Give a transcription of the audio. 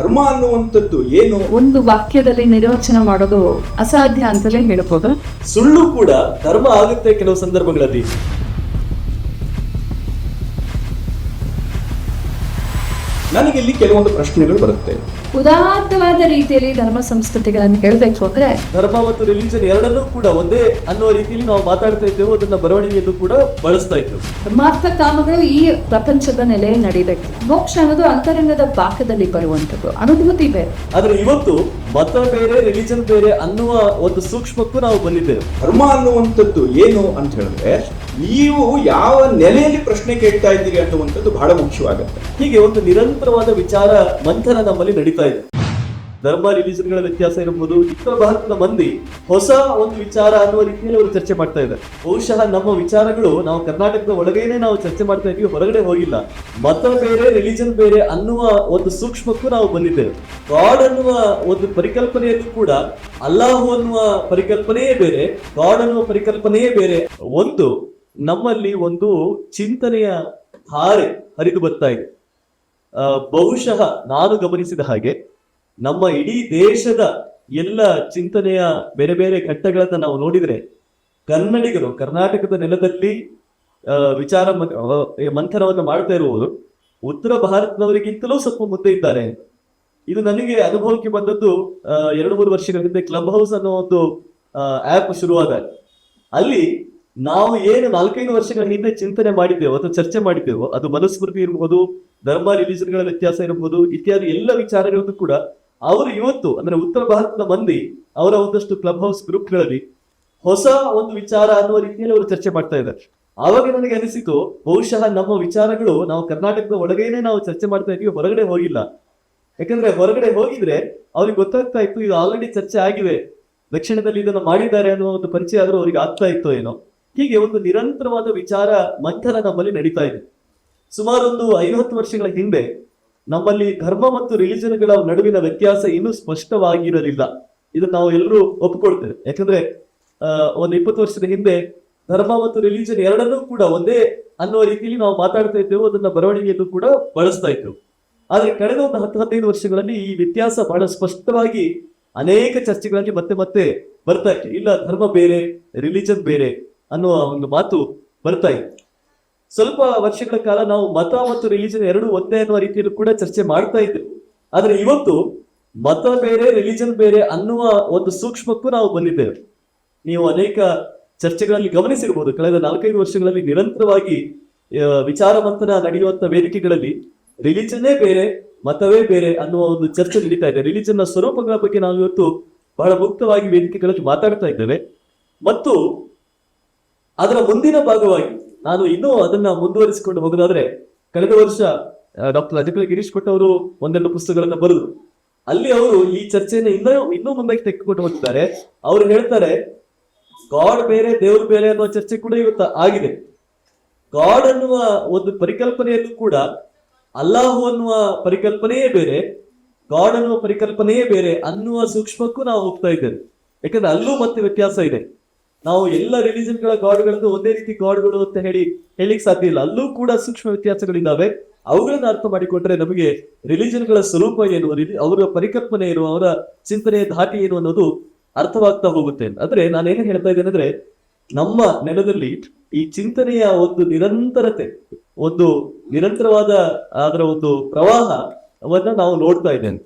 ಧರ್ಮ ಅನ್ನುವಂಥದ್ದು ಏನು? ಒಂದು ವಾಕ್ಯದಲ್ಲಿ ನಿರ್ವಚನ ಮಾಡೋದು ಅಸಾಧ್ಯ ಅಂತಲೇ ಹೇಳ್ಬೋದು. ಸುಳ್ಳು ಕೂಡ ಧರ್ಮ ಆಗುತ್ತೆ ಕೆಲವು ಸಂದರ್ಭಗಳಲ್ಲಿ. ನನಗೆ ಇಲ್ಲಿ ಕೆಲವೊಂದು ಪ್ರಶ್ನೆಗಳು ಬರುತ್ತೆ. ಉದಾತ್ತವಾದ ರೀತಿಯಲ್ಲಿ ಧರ್ಮ ಸಂಸ್ಕೃತಿಗಳನ್ನು ಹೇಳಬೇಕು ಅಂದ್ರೆ ಧರ್ಮ ಮತ್ತು ರಿಲಿಜನ್ ಎರಡನ್ನೂ ಕೂಡ ಒಂದೇ ಅನ್ನೋ ರೀತಿಯಲ್ಲಿ ನಾವು ಮಾತಾಡ್ತಾ ಇದ್ದೇವೆ. ಅದನ್ನ ಬರವಣಿಗೆಯಲ್ಲೂ ಕೂಡ ಬಳಸ್ತಾ ಇದ್ದೇವೆ. ಧರ್ಮಾರ್ಥ ಕಾಮಗಳು ಈ ಪ್ರಪಂಚದ ನೆಲೆಯಲ್ಲಿ ನಡೀಬೇಕು. ಮೋಕ್ಷ ಅನ್ನೋದು ಅಂತರಂಗದ ಭಾಗದಲ್ಲಿ ಬರುವಂಥದ್ದು, ಅನುಭೂತಿ ಬೇರೆ. ಆದ್ರೆ ಇವತ್ತು ಮತ ಬೇರೆ ರಿಲಿಜನ್ ಬೇರೆ ಅನ್ನುವ ಒಂದು ಸೂಕ್ಷ್ಮಕ್ಕೂ ನಾವು ಬಂದಿದ್ದೇವೆ. ಧರ್ಮ ಅನ್ನುವಂಥದ್ದು ಏನು ಅಂತ ಹೇಳಿದ್ರೆ ನೀವು ಯಾವ ನೆಲೆಯಲ್ಲಿ ಪ್ರಶ್ನೆ ಕೇಳ್ತಾ ಇದ್ದೀರಿ ಅನ್ನುವಂಥದ್ದು ಬಹಳ ಮುಖ್ಯವಾಗುತ್ತೆ. ಹೀಗೆ ಒಂದು ನಿರಂತರವಾದ ವಿಚಾರ ಮಂಥನ ನಮ್ಮಲ್ಲಿ ನಡೀತಾ ಇದೆ. ಧರ್ಮ ರಿಲಿಜನ್ಗಳ ವ್ಯತ್ಯಾಸ ಇರಬಹುದು. ಉತ್ತರ ಭಾರತದ ಮಂದಿ ಹೊಸ ಒಂದು ವಿಚಾರ ಅನ್ನುವ ರೀತಿಯಲ್ಲಿ ಅವರು ಚರ್ಚೆ ಮಾಡ್ತಾ ಇದ್ದಾರೆ. ಬಹುಶಃ ನಮ್ಮ ವಿಚಾರಗಳು ನಾವು ಕರ್ನಾಟಕದ ಒಳಗೇನೆ ನಾವು ಚರ್ಚೆ ಮಾಡ್ತಾ ಇದೀವಿ, ಹೊರಗಡೆ ಹೋಗಿಲ್ಲ. ಮತ ಬೇರೆ ರಿಲಿಜನ್ ಬೇರೆ ಅನ್ನುವ ಒಂದು ಸೂಕ್ಷ್ಮಕ್ಕೂ ನಾವು ಬಂದಿದ್ದೇವೆ. ಗಾಡ್ ಅನ್ನುವ ಒಂದು ಪರಿಕಲ್ಪನೆಯಲ್ಲೂ ಕೂಡ ಅಲ್ಲಾಹು ಅನ್ನುವ ಪರಿಕಲ್ಪನೆಯೇ ಬೇರೆ, ಗಾಡ್ ಅನ್ನುವ ಪರಿಕಲ್ಪನೆಯೇ ಬೇರೆ. ಒಂದು ನಮ್ಮಲ್ಲಿ ಒಂದು ಚಿಂತನೆಯ ಹಾರೆ ಹರಿದು ಬರ್ತಾ ಇದೆ. ಬಹುಶಃ ನಾನು ಗಮನಿಸಿದ ಹಾಗೆ ನಮ್ಮ ಇಡೀ ದೇಶದ ಎಲ್ಲ ಚಿಂತನೆಯ ಬೇರೆ ಬೇರೆ ಘಟ್ಟಗಳನ್ನ ನಾವು ನೋಡಿದ್ರೆ ಕನ್ನಡಿಗರು ಕರ್ನಾಟಕದ ನೆಲದಲ್ಲಿ ವಿಚಾರ ಮಂಥನವನ್ನು ಮಾಡ್ತಾ ಇರುವುದು ಉತ್ತರ ಭಾರತದವರಿಗಿಂತಲೂ ಸ್ವಲ್ಪ ಮುಂದೆ ಇದ್ದಾರೆ. ಇದು ನನಗೆ ಅನುಭವಕ್ಕೆ ಬಂದದ್ದು 2-3 ವರ್ಷಗಳ ಹಿಂದೆ ಕ್ಲಬ್ ಹೌಸ್ ಅನ್ನೋ ಒಂದು ಆ್ಯಪ್ ಶುರುವಾದ. ಅಲ್ಲಿ ನಾವು ಏನು 4-5 ವರ್ಷಗಳ ಹಿಂದೆ ಚಿಂತನೆ ಮಾಡಿದ್ದೇವೋ ಅಥವಾ ಚರ್ಚೆ ಮಾಡಿದ್ದೇವೋ, ಅದು ಮನುಸ್ಮೃತಿ ಇರಬಹುದು, ಧರ್ಮ ರಿಲಿಜನ್ಗಳ ವ್ಯತ್ಯಾಸ ಇರಬಹುದು, ಇತ್ಯಾದಿ ಎಲ್ಲ ವಿಚಾರಗಳನ್ನು ಕೂಡ ಅವರು ಇವತ್ತು ಅಂದ್ರೆ ಉತ್ತರ ಭಾರತದ ಮಂದಿ ಅವರ ಒಂದಷ್ಟು ಕ್ಲಬ್ ಹೌಸ್ ಗ್ರೂಪ್ಗಳಲ್ಲಿ ಹೊಸ ಒಂದು ವಿಚಾರ ಅನ್ನುವ ರೀತಿಯಲ್ಲಿ ಅವರು ಚರ್ಚೆ ಮಾಡ್ತಾ ಇದ್ದಾರೆ. ಆವಾಗ ನನಗೆ ಅನಿಸಿತು, ಬಹುಶಃ ನಮ್ಮ ವಿಚಾರಗಳು ನಾವು ಕರ್ನಾಟಕದ ಒಳಗೇನೆ ನಾವು ಚರ್ಚೆ ಮಾಡ್ತಾ ಇದೀವಿ, ಹೊರಗಡೆ ಹೋಗಿಲ್ಲ. ಯಾಕಂದ್ರೆ ಹೊರಗಡೆ ಹೋಗಿದ್ರೆ ಅವ್ರಿಗೆ ಗೊತ್ತಾಗ್ತಾ ಇತ್ತು ಇದು ಆಲ್ರೆಡಿ ಚರ್ಚೆ ಆಗಿದೆ, ದಕ್ಷಿಣದಲ್ಲಿ ಇದನ್ನು ಮಾಡಿದ್ದಾರೆ ಅನ್ನುವ ಒಂದು ಪರಿಚಯ ಆದ್ರೂ ಅವ್ರಿಗೆ ಆಗ್ತಾ ಇತ್ತು ಏನೋ. ಹೀಗೆ ಒಂದು ನಿರಂತರವಾದ ವಿಚಾರ ಮಂಥನ ನಮ್ಮಲ್ಲಿ ನಡೀತಾ ಇದೆ. ಸುಮಾರೊಂದು 50 ವರ್ಷಗಳ ಹಿಂದೆ ನಮ್ಮಲ್ಲಿ ಧರ್ಮ ಮತ್ತು ರಿಲಿಜನ್ಗಳ ನಡುವಿನ ವ್ಯತ್ಯಾಸ ಇನ್ನೂ ಸ್ಪಷ್ಟವಾಗಿರಲಿಲ್ಲ. ಇದನ್ನು ನಾವು ಎಲ್ಲರೂ ಒಪ್ಪಿಕೊಳ್ತೇವೆ. ಯಾಕಂದ್ರೆ ಒಂದು 20 ವರ್ಷದ ಹಿಂದೆ ಧರ್ಮ ಮತ್ತು ರಿಲಿಜನ್ ಎರಡನ್ನೂ ಕೂಡ ಒಂದೇ ಅನ್ನುವ ರೀತಿಯಲ್ಲಿ ನಾವು ಮಾತಾಡ್ತಾ ಇದ್ದೇವೆ, ಅದನ್ನ ಬರವಣಿಗೆಯಲ್ಲೂ ಕೂಡ ಬಳಸ್ತಾ ಇದ್ದೇವೆ. ಆದ್ರೆ ಕಳೆದ ಒಂದು 10-15 ವರ್ಷಗಳಲ್ಲಿ ಈ ವ್ಯತ್ಯಾಸ ಬಹಳ ಸ್ಪಷ್ಟವಾಗಿ ಅನೇಕ ಚರ್ಚೆಗಳಲ್ಲಿ ಮತ್ತೆ ಮತ್ತೆ ಬರ್ತಾ ಇದೆ. ಇಲ್ಲ, ಧರ್ಮ ಬೇರೆ ರಿಲಿಜನ್ ಬೇರೆ ಅನ್ನುವ ಒಂದು ಮಾತು ಬರ್ತಾ ಇದೆ. ಸ್ವಲ್ಪ ವರ್ಷಗಳ ಕಾಲ ನಾವು ಮತ ಮತ್ತು ರಿಲಿಜನ್ ಎರಡು ಒಂದೇ ಅನ್ನುವ ರೀತಿಯಲ್ಲೂ ಕೂಡ ಚರ್ಚೆ ಮಾಡ್ತಾ ಇದ್ದೇವೆ. ಆದ್ರೆ ಇವತ್ತು ಮತ ಬೇರೆ ರಿಲಿಜನ್ ಬೇರೆ ಅನ್ನುವ ಒಂದು ಸೂಕ್ಷ್ಮಕ್ಕೂ ನಾವು ಬಂದಿದ್ದೇವೆ. ನೀವು ಅನೇಕ ಚರ್ಚೆಗಳಲ್ಲಿ ಗಮನಿಸಿರ್ಬೋದು, ಕಳೆದ 4-5 ವರ್ಷಗಳಲ್ಲಿ ನಿರಂತರವಾಗಿ ವಿಚಾರ ಮಂಥನ ನಡೆಯುವಂತ ವೇದಿಕೆಗಳಲ್ಲಿ ರಿಲಿಜನ್ನೇ ಬೇರೆ ಮತವೇ ಬೇರೆ ಅನ್ನುವ ಒಂದು ಚರ್ಚೆ ನಡೀತಾ ಇದೆ. ರಿಲಿಜನ್ನ ಸ್ವರೂಪಗಳ ಬಗ್ಗೆ ನಾವು ಇವತ್ತು ಬಹಳ ಮುಕ್ತವಾಗಿ ವೇದಿಕೆಗಳಲ್ಲಿ ಮಾತಾಡ್ತಾ ಇದ್ದೇವೆ. ಮತ್ತು ಅದರ ಮುಂದಿನ ಭಾಗವಾಗಿ ನಾನು ಇನ್ನೂ ಅದನ್ನ ಮುಂದುವರಿಸಿಕೊಂಡು ಹೋಗೋದಾದ್ರೆ, ಕಳೆದ ವರ್ಷ ಡಾಕ್ಟರ್ ಅಜಕಲ್ ಗಿರೀಶ್ ಭಟ್ ಅವರು ಒಂದೆರಡು ಪುಸ್ತಕಗಳನ್ನ ಬರೆದ್ರು. ಅಲ್ಲಿ ಅವರು ಈ ಚರ್ಚೆಯನ್ನು ಇನ್ನೂ ಮುಂದಕ್ಕೆ ತೆಗೆದುಕೊಂಡು ಹೋಗ್ತಾರೆ. ಅವರು ಹೇಳ್ತಾರೆ, ಗಾಡ್ ಬೇರೆ ದೇವ್ರು ಬೇರೆ ಅನ್ನುವ ಚರ್ಚೆ ಕೂಡ ಇವತ್ತು ಆಗಿದೆ. ಗಾಡ್ ಅನ್ನುವ ಒಂದು ಪರಿಕಲ್ಪನೆಯಲ್ಲೂ ಕೂಡ ಅಲ್ಲಾಹು ಅನ್ನುವ ಪರಿಕಲ್ಪನೆಯೇ ಬೇರೆ, ಗಾಡ್ ಅನ್ನುವ ಪರಿಕಲ್ಪನೆಯೇ ಬೇರೆ ಅನ್ನುವ ಸೂಕ್ಷ್ಮಕ್ಕೂ ನಾವು ಹೋಗ್ತಾ ಇದ್ದೇವೆ. ಯಾಕಂದ್ರೆ ಅಲ್ಲೂ ಮತ್ತೆ ವ್ಯತ್ಯಾಸ ಇದೆ. ನಾವು ಎಲ್ಲ ರಿಲಿಜನ್ಗಳ ಗಾಡ್ಗಳನ್ನು ಒಂದೇ ರೀತಿ ಗಾಡ್ಗಳು ಅಂತ ಹೇಳಿಕ್ ಸಾಧ್ಯ ಇಲ್ಲ. ಅಲ್ಲೂ ಕೂಡ ಸೂಕ್ಷ್ಮ ವ್ಯತ್ಯಾಸಗಳಿದ್ದಾವೆ. ಅವುಗಳನ್ನ ಅರ್ಥ ಮಾಡಿಕೊಂಡ್ರೆ ನಮಗೆ ರಿಲಿಜನ್ಗಳ ಸ್ವರೂಪ ಏನು, ಅವರ ಪರಿಕಲ್ಪನೆ ಏನು, ಅವರ ಚಿಂತನೆಯ ಧಾಟಿ ಏನು ಅನ್ನೋದು ಅರ್ಥವಾಗ್ತಾ ಹೋಗುತ್ತೆ. ಆದ್ರೆ ನಾನೇನು ಹೇಳ್ತಾ ಇದ್ದೇನೆ ಅಂದ್ರೆ, ನಮ್ಮ ನೆಲದಲ್ಲಿ ಈ ಚಿಂತನೆಯ ಒಂದು ನಿರಂತರತೆ, ಒಂದು ನಿರಂತರವಾದ ಅದರ ಒಂದು ಪ್ರವಾಹವನ್ನ ನಾವು ನೋಡ್ತಾ ಇದ್ದೇನೆ.